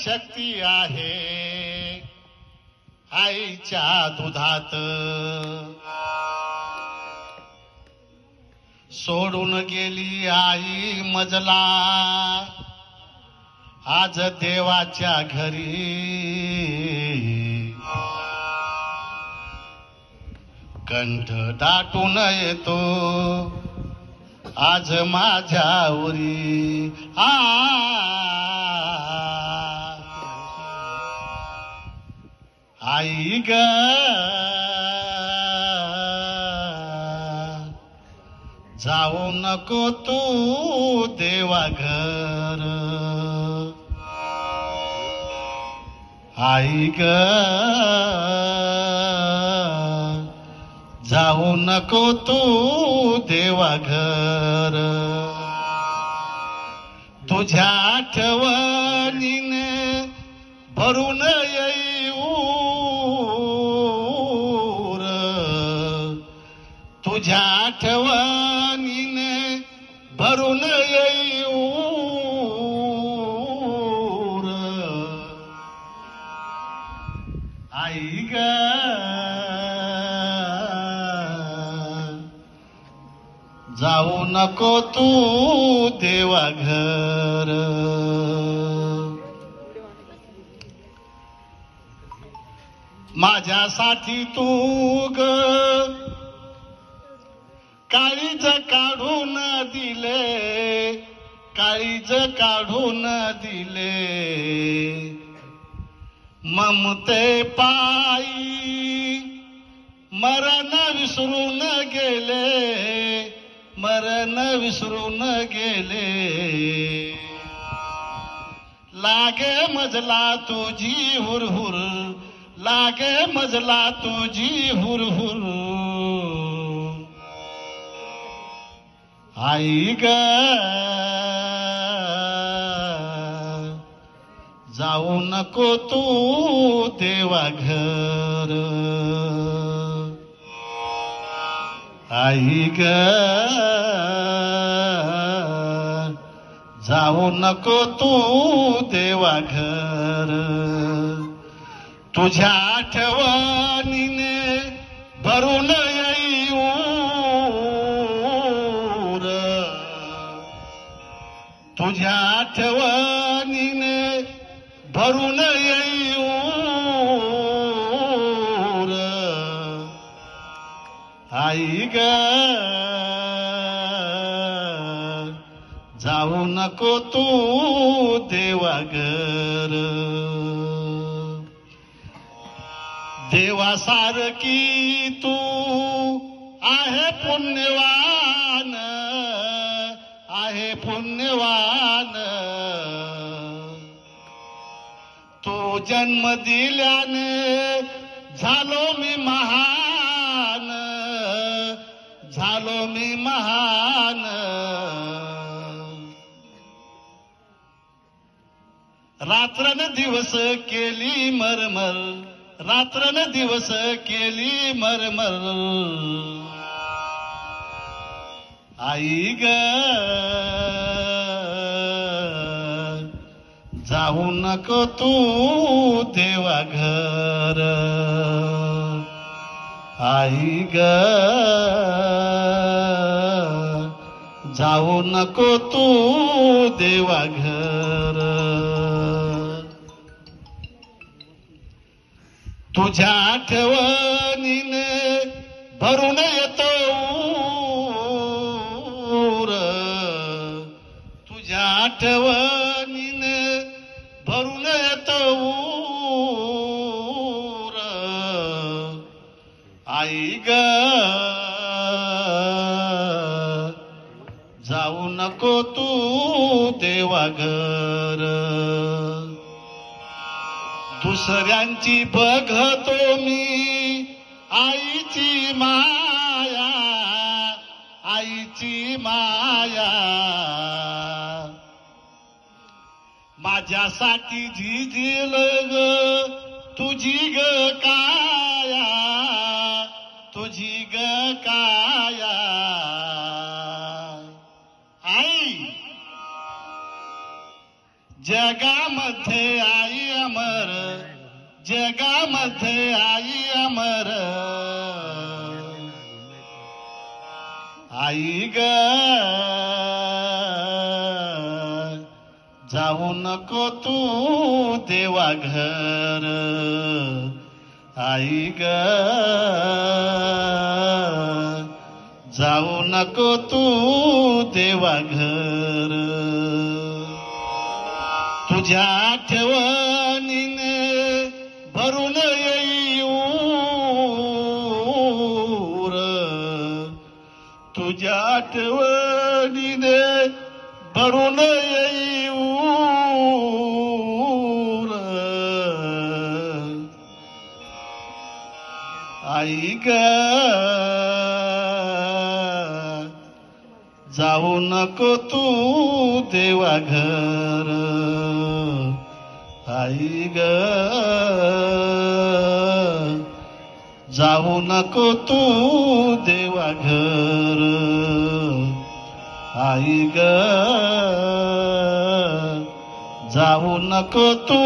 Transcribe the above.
शक्ती आहे आईच्या दुधात. सोडून गेली आई मजला आज देवाच्या घरी. कंठ दाटून येतो आज माझ्यावरी. आई ग जाऊ नको तू देवाघर. आई ग जाऊ नको तू देवाघर. तुझ्या आठवणीने भरून येई उर. तुझ्या आठवणीने भरून येई उर. आई ग जाऊ नको तू देवाघर. माझ्यासाठी तू ग काळीज काढून दिले, काळीज काढून दिले. ममते पायी मरण विसरून गेले, मरण विसरून गेले. लागे मजला तुझी हुरहुर, लागे मजला तुझी हुरहुर. आई ग जाऊ नको तू देवाघर. आई ग जाऊ नको तू देवाघर. तुझ्या आठवणीने भरून येई उर. तुझ्या आठवणीने भरून येई उर. आई ग जाऊ नको तू देवाघर. देवासारखी तू आहे पुण्यवान, आहे पुण्यवान. तू जन्म दिल्याने झालो मी महान, झालो मी महान. रात्रन दिवस केली मरमर, रात्रन दिवस केली मरमर. आई ग जाऊ नको तू देवाघर. आई ग जाऊ नको तू देवाघर. तुझ्या आठवणीने भरून येतो उर. तुझ्या आठवणीने भरून येतो उर. आई ग जाऊ नको तू देवाघर. दुसऱ्यांची बघतो मी आईची माया, आईची माया. माझ्यासाठी झिजल ग तुझी ग काया, तुझी ग काया. आई जगामध्ये आई जगामध्ये आई अमर आई ग जाऊ नको तू देवा घर आई ग जाऊ नको तू देवा घर तुझ्या आठवणीने भरून येऊ तुझ्या आठवणीने भरून येऊ आई ग जाऊ नको तू देवा घर आई ग जाऊ नको तू देवा घर आई ग जाऊ नको तू